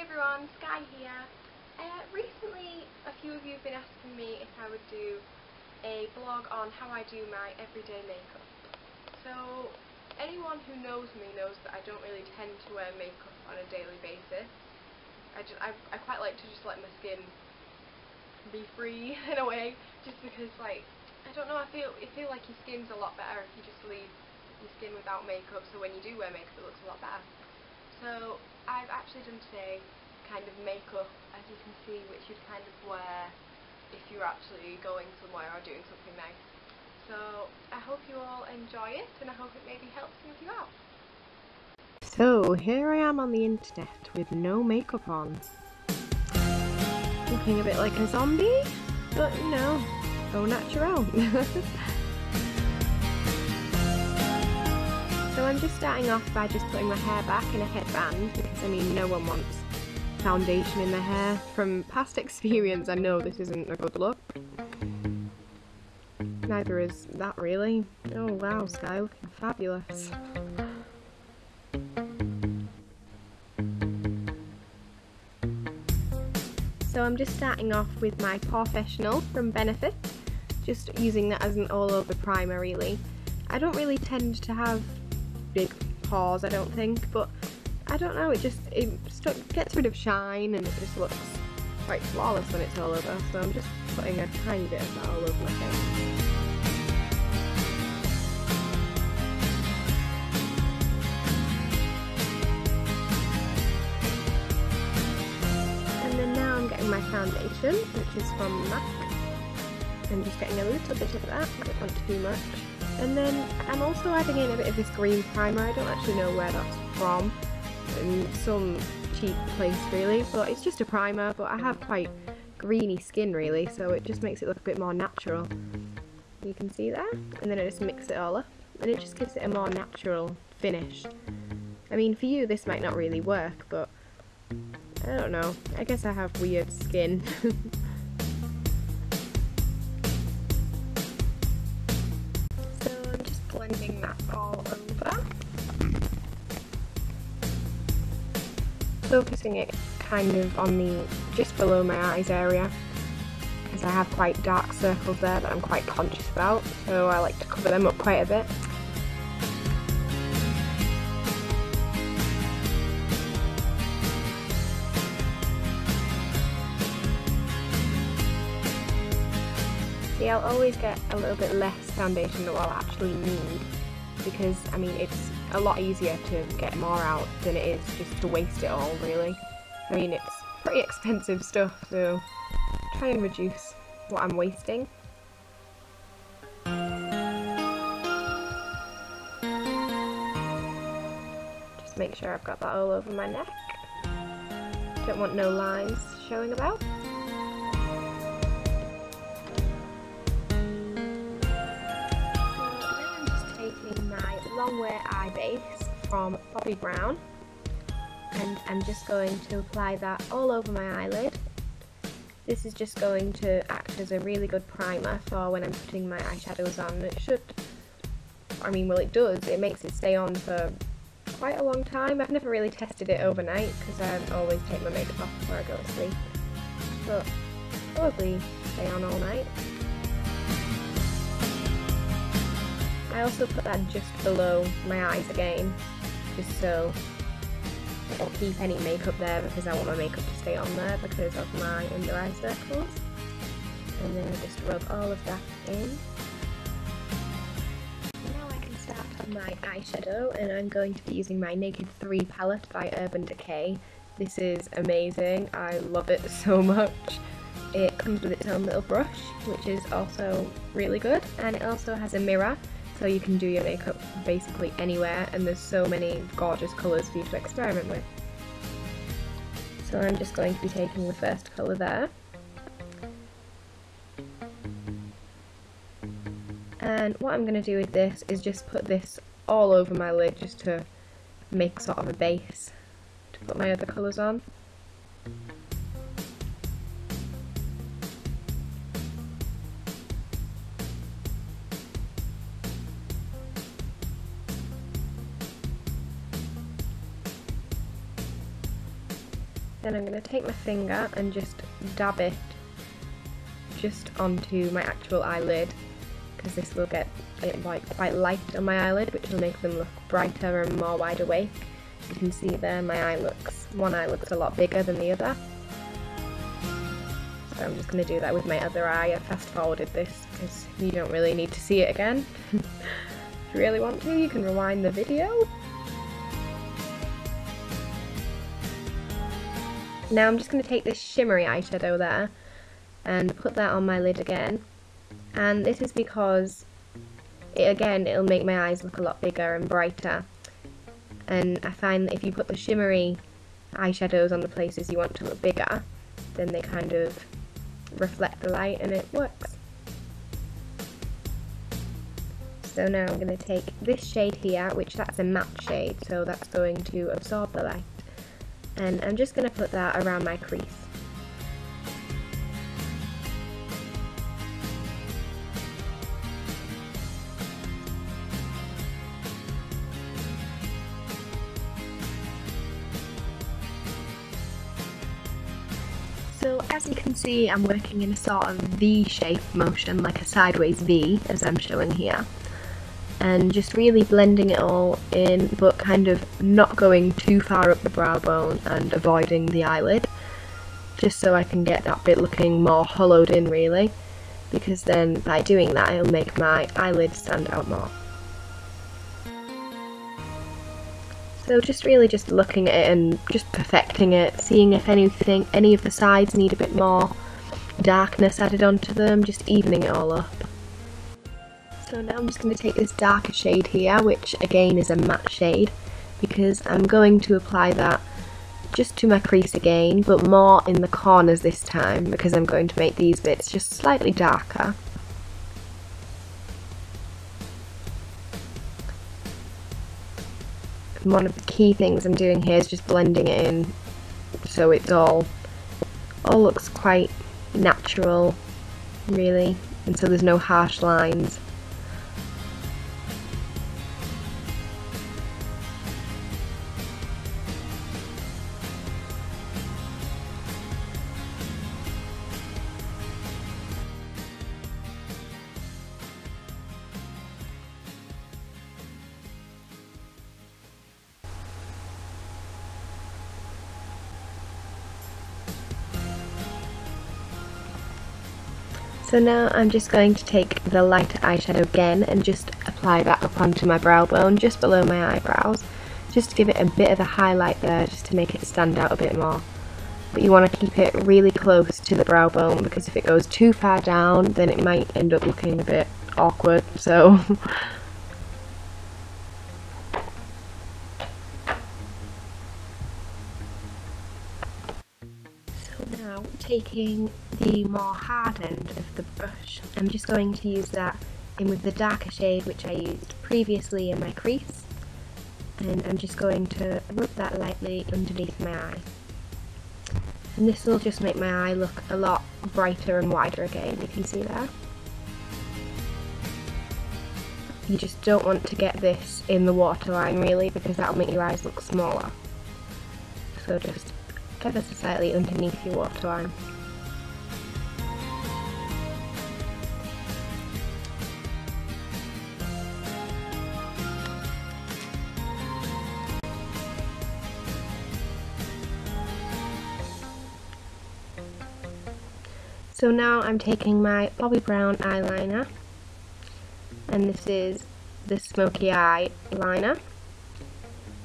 everyone, Skye here. Recently, a few of you have been asking me if I would do a blog on how I do my everyday makeup. So, anyone who knows me knows that I don't really tend to wear makeup on a daily basis. I quite like to just let my skin be free in a way, just because, like, I don't know, I feel like your skin's a lot better if you just leave your skin without makeup, so when you do wear makeup it looks a lot better. So I've actually done today kind of makeup, as you can see, which you'd kind of wear if you're actually going somewhere or doing something nice. So I hope you all enjoy it, and I hope it maybe helps some of you out. So here I am on the internet with no makeup on. Looking a bit like a zombie, but you know, au naturel. So I'm just starting off by just putting my hair back in a headband, because I mean no one wants foundation in their hair. From past experience I know this isn't a good look. Neither is that really. Oh wow, Skye looking fabulous. So I'm just starting off with my Professional from Benefit, just using that as an all-over primer really. I don't really tend to have big pores, I don't think, but I don't know, it gets rid of shine and it just looks quite flawless when it's all over, so I'm just putting a tiny bit of that all over my face. And then now I'm getting my foundation, which is from MAC. I'm just getting a little bit of that, I don't want too much. And then I'm also adding in a bit of this green primer. I don't actually know where that's from, in some cheap place really, but it's just a primer, but I have quite greeny skin really, so it just makes it look a bit more natural. You can see that, and then I just mix it all up, and it just gives it a more natural finish. I mean, for you this might not really work, but I don't know, I guess I have weird skin. Blending that all over, focusing it kind of on the just below my eyes area, because I have quite dark circles there that I'm quite conscious about, so I like to cover them up quite a bit. See, I'll always get a little bit less foundation than what I'll actually need, because I mean it's a lot easier to get more out than it is just to waste it all really. I mean it's pretty expensive stuff, so try and reduce what I'm wasting. Just make sure I've got that all over my neck. Don't want no lines showing about. Long wear eye base from Bobbi Brown, and I'm just going to apply that all over my eyelid. This is just going to act as a really good primer for when I'm putting my eyeshadows on. It should, I mean, well it does, it makes it stay on for quite a long time. I've never really tested it overnight because I always take my makeup off before I go to sleep, but probably stay on all night. I also put that just below my eyes again, just so it'll keep any makeup there, because I want my makeup to stay on there because of my under eye circles. And then I just rub all of that in. Now I can start on my eyeshadow, and I'm going to be using my Naked 3 palette by Urban Decay. This is amazing, I love it so much. It comes with its own little brush, which is also really good, and it also has a mirror, so you can do your makeup basically anywhere, and there's so many gorgeous colours for you to experiment with. So I'm just going to be taking the first colour there. And what I'm going to do with this is just put this all over my lid, just to make sort of a base to put my other colours on. Then I'm going to take my finger and just dab it just onto my actual eyelid, because this will get it like quite light on my eyelid, which will make them look brighter and more wide awake. You can see there one eye looks a lot bigger than the other. So I'm just going to do that with my other eye. I fast forwarded this because you don't really need to see it again. If you really want to, you can rewind the video. Now I'm just going to take this shimmery eyeshadow there and put that on my lid again. And this is because, it'll make my eyes look a lot bigger and brighter. And I find that if you put the shimmery eyeshadows on the places you want to look bigger, then they kind of reflect the light and it works. So now I'm going to take this shade here, that's a matte shade, so that's going to absorb the light. And I'm just going to put that around my crease. So as you can see, I'm working in a sort of V-shape motion, like a sideways V, as I'm showing here. And just really blending it all in, but kind of not going too far up the brow bone and avoiding the eyelid, just so I can get that bit looking more hollowed in really, because then by doing that it'll make my eyelid stand out more. So just really just looking at it and just perfecting it, seeing if any of the sides need a bit more darkness added onto them, just evening it all up. So now I'm just going to take this darker shade here, which again is a matte shade, because I'm going to apply that just to my crease again, but more in the corners this time, because I'm going to make these bits just slightly darker. And one of the key things I'm doing here is just blending it in so it's all looks quite natural really, and so there's no harsh lines. So now I'm just going to take the lighter eyeshadow again and just apply that up onto my brow bone, just below my eyebrows, just to give it a bit of a highlight there, just to make it stand out a bit more. But you want to keep it really close to the brow bone, because if it goes too far down then it might end up looking a bit awkward, so now taking the more hard end of the brush, I'm just going to use that in with the darker shade which I used previously in my crease, and I'm just going to rub that lightly underneath my eye. And this will just make my eye look a lot brighter and wider again, you can see there. You just don't want to get this in the waterline really, because that'll make your eyes look smaller. So just ever so slightly underneath your waterline. So now I'm taking my Bobbi Brown eyeliner, and this is the Smoky Eye liner.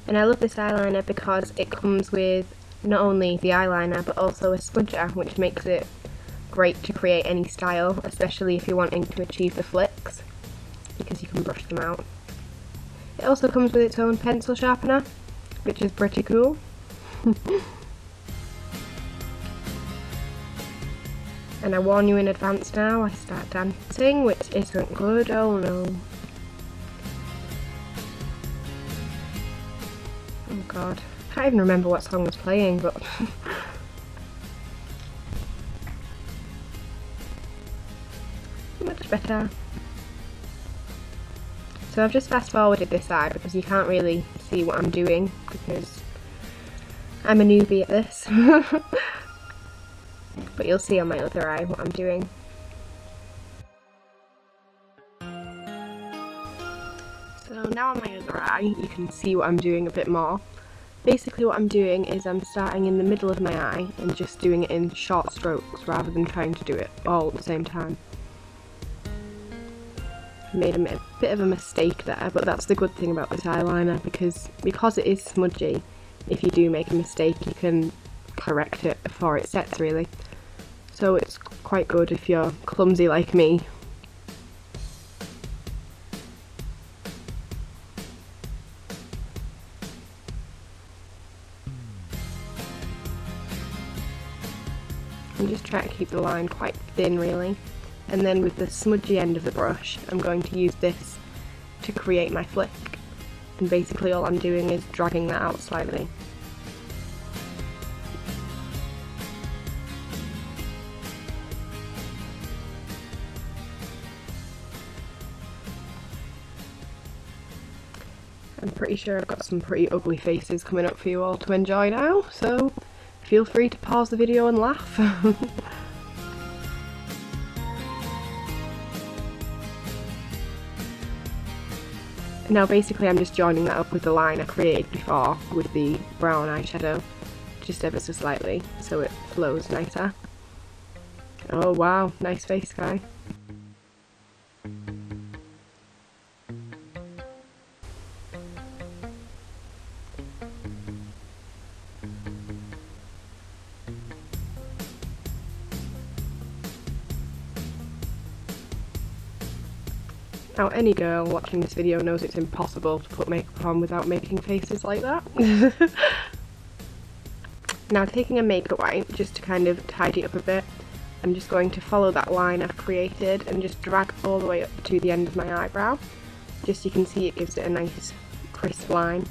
And I love this eyeliner because it comes with not only the eyeliner but also a smudger, which makes it great to create any style, especially if you're wanting to achieve the flicks, because you can brush them out. It also comes with its own pencil sharpener, which is pretty cool. And I warn you in advance now, I start dancing, which isn't good, oh no. Oh god, I can't even remember what song was playing, but much better. So I've just fast forwarded this side because you can't really see what I'm doing, because I'm a newbie at this. But you'll see on my other eye what I'm doing. So now on my other eye you can see what I'm doing a bit more. Basically what I'm doing is I'm starting in the middle of my eye and just doing it in short strokes rather than trying to do it all at the same time. I made a bit of a mistake there, but that's the good thing about this eyeliner, because it is smudgy, if you do make a mistake you can correct it before it sets really. So it's quite good if you're clumsy like me. I'm just trying to keep the line quite thin really, and then with the smudgy end of the brush I'm going to use this to create my flick, and basically all I'm doing is dragging that out slightly. I'm pretty sure I've got some pretty ugly faces coming up for you all to enjoy now, so feel free to pause the video and laugh. Now basically I'm just joining that up with the line I created before with the brown eyeshadow, just ever so slightly, so it flows nicer. Oh wow, nice face, Skye. Now any girl watching this video knows it's impossible to put makeup on without making faces like that. Now taking a makeup wipe, just to kind of tidy it up a bit, I'm just going to follow that line I've created and just drag all the way up to the end of my eyebrow. Just so you can see it gives it a nice crisp line.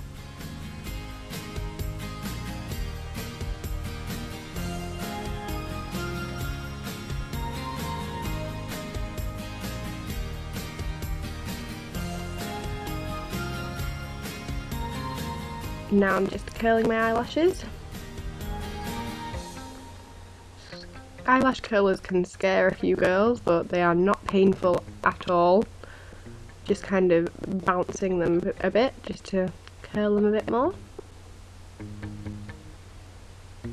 Now I'm just curling my eyelashes. Eyelash curlers can scare a few girls, but they are not painful at all. Just kind of bouncing them a bit, just to curl them a bit more. You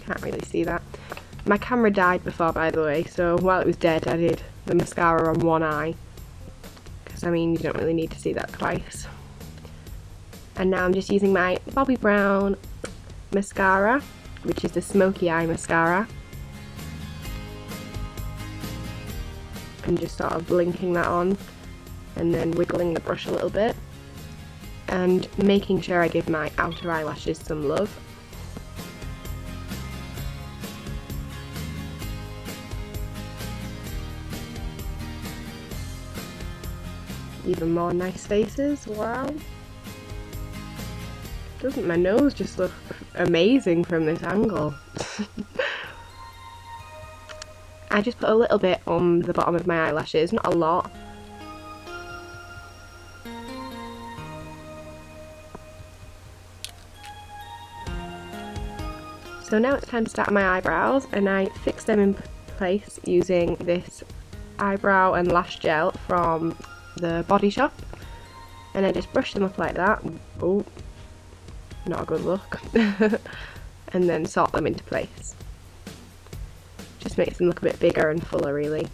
can't really see that. My camera died before, by the way, so while it was dead I did the mascara on one eye. Because I mean, you don't really need to see that twice. And now I'm just using my Bobbi Brown mascara, which is the smoky eye mascara, and just sort of blinking that on and then wiggling the brush a little bit and making sure I give my outer eyelashes some love. Even more nice faces, wow. Doesn't my nose just look amazing from this angle? I just put a little bit on the bottom of my eyelashes, not a lot. So now it's time to start my eyebrows, and I fix them in place using this eyebrow and lash gel from the Body Shop, and I just brush them up like that. Oh, not a good look. And then sort them into place. Just makes them look a bit bigger and fuller really.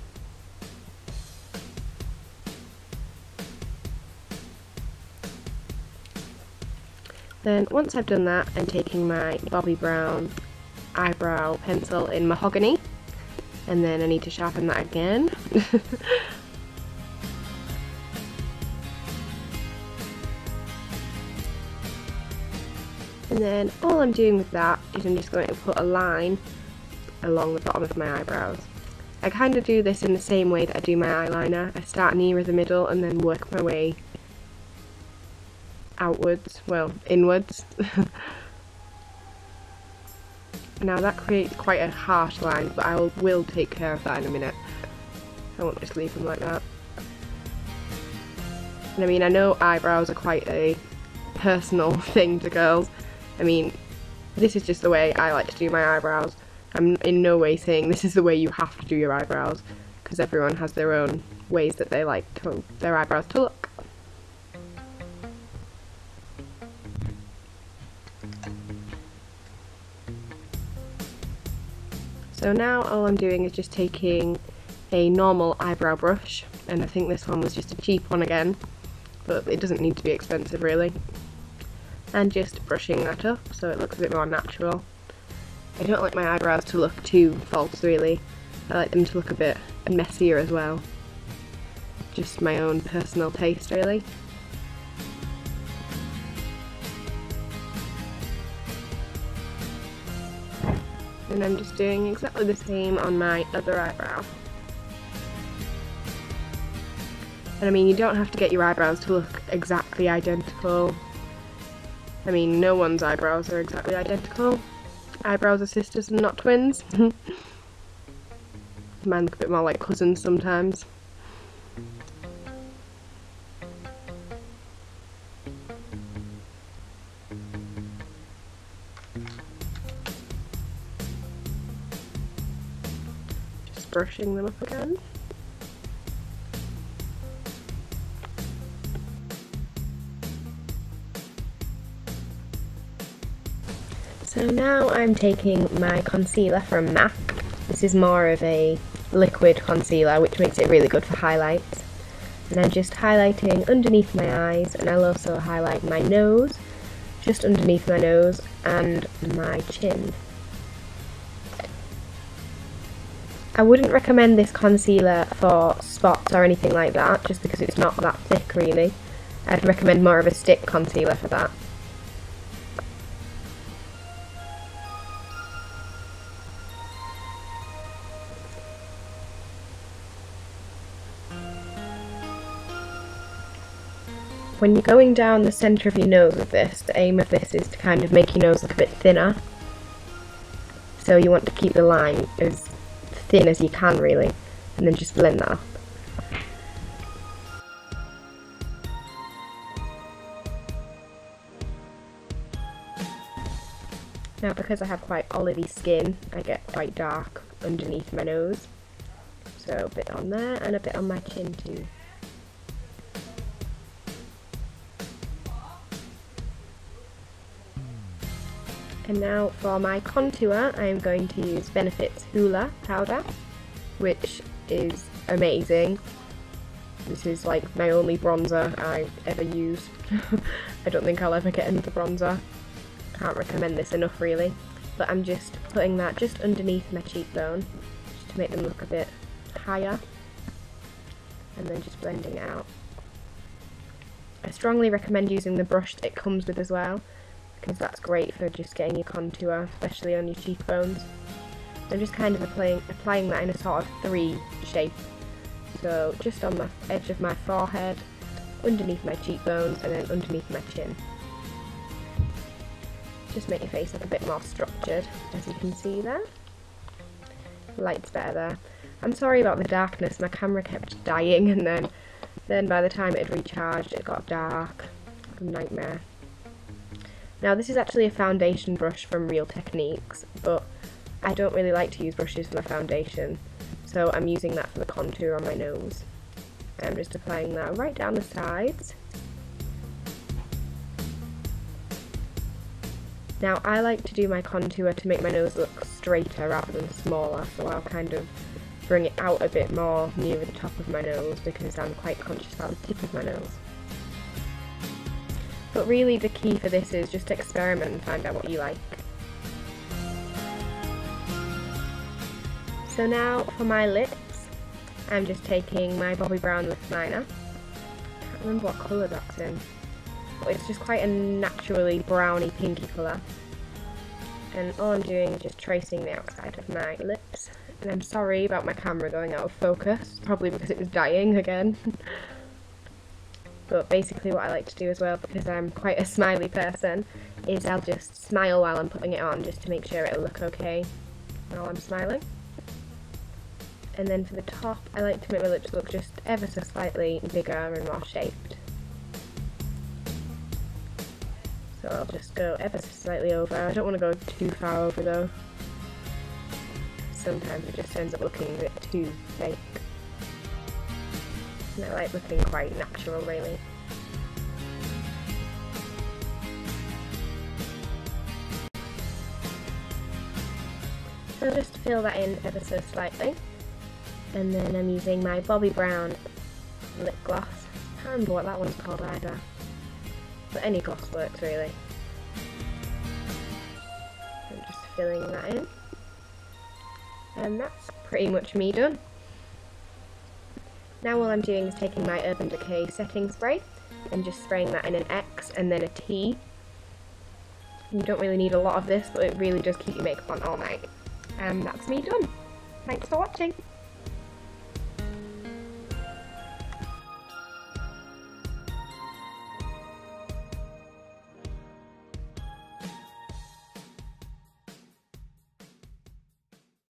Then once I've done that, I'm taking my Bobbi Brown eyebrow pencil in Mahogany, and then I need to sharpen that again. And then all I'm doing with that is I'm just going to put a line along the bottom of my eyebrows. I kind of do this in the same way that I do my eyeliner. I start near the middle and then work my way outwards, well, inwards. Now that creates quite a harsh line, but I will take care of that in a minute. I won't just leave them like that. And I mean, I know eyebrows are quite a personal thing to girls, I mean, this is just the way I like to do my eyebrows. I'm in no way saying this is the way you have to do your eyebrows, because everyone has their own ways that they like their eyebrows to look. So now all I'm doing is just taking a normal eyebrow brush, and I think this one was just a cheap one again, but it doesn't need to be expensive really, and just brushing that up so it looks a bit more natural. I don't like my eyebrows to look too false really, I like them to look a bit messier as well. Just my own personal taste really. And I'm just doing exactly the same on my other eyebrow. And I mean, you don't have to get your eyebrows to look exactly identical. I mean, no one's eyebrows are exactly identical. Eyebrows are sisters and not twins. Mine look a bit more like cousins sometimes. Just brushing them up again. So now I'm taking my concealer from MAC. This is more of a liquid concealer, which makes it really good for highlights. And I'm just highlighting underneath my eyes, and I'll also highlight my nose, just underneath my nose, and my chin. I wouldn't recommend this concealer for spots or anything like that, just because it's not that thick really. I'd recommend more of a stick concealer for that. When you're going down the centre of your nose with this, the aim of this is to kind of make your nose look a bit thinner. So you want to keep the line as thin as you can really, and then just blend that up. Now because I have quite olivey skin, I get quite dark underneath my nose. So a bit on there and a bit on my chin too. And now for my contour, I'm going to use Benefit's Hoola powder, which is amazing. This is like my only bronzer I've ever used. I don't think I'll ever get another bronzer. Can't recommend this enough really. But I'm just putting that just underneath my cheekbone, just to make them look a bit higher. And then just blending it out. I strongly recommend using the brush that it comes with as well, because that's great for just getting your contour, especially on your cheekbones. I'm just kind of applying that in a sort of 3 shape. So just on the edge of my forehead, underneath my cheekbones, and then underneath my chin. Just make your face look a bit more structured, as you can see there. Light's better there. I'm sorry about the darkness, my camera kept dying, and then by the time it had recharged it got dark. A nightmare. Now this is actually a foundation brush from Real Techniques, but I don't really like to use brushes for my foundation, so I'm using that for the contour on my nose. I'm just applying that right down the sides. Now I like to do my contour to make my nose look straighter rather than smaller, so I'll kind of bring it out a bit more near the top of my nose because I'm quite conscious about the tip of my nose. But really the key for this is just experiment and find out what you like. So now for my lips, I'm just taking my Bobbi Brown lip liner. I can't remember what colour that's in, but it's just quite a naturally browny pinky colour. And all I'm doing is just tracing the outside of my lips. And I'm sorry about my camera going out of focus, probably because it was dying again. But basically what I like to do as well, because I'm quite a smiley person, is I'll just smile while I'm putting it on, just to make sure it'll look okay while I'm smiling. And then for the top, I like to make my lips look just ever so slightly bigger and more shaped. So I'll just go ever so slightly over. I don't want to go too far over though. Sometimes it just ends up looking a bit too fake. And I like looking quite natural really. So just fill that in ever so slightly. And then I'm using my Bobbi Brown lip gloss. I can't remember what that one's called either. But any gloss works really. I'm just filling that in. And that's pretty much me done. Now all I'm doing is taking my Urban Decay setting spray and just spraying that in an X and then a T. You don't really need a lot of this, but it really does keep your makeup on all night. And that's me done. Thanks for watching.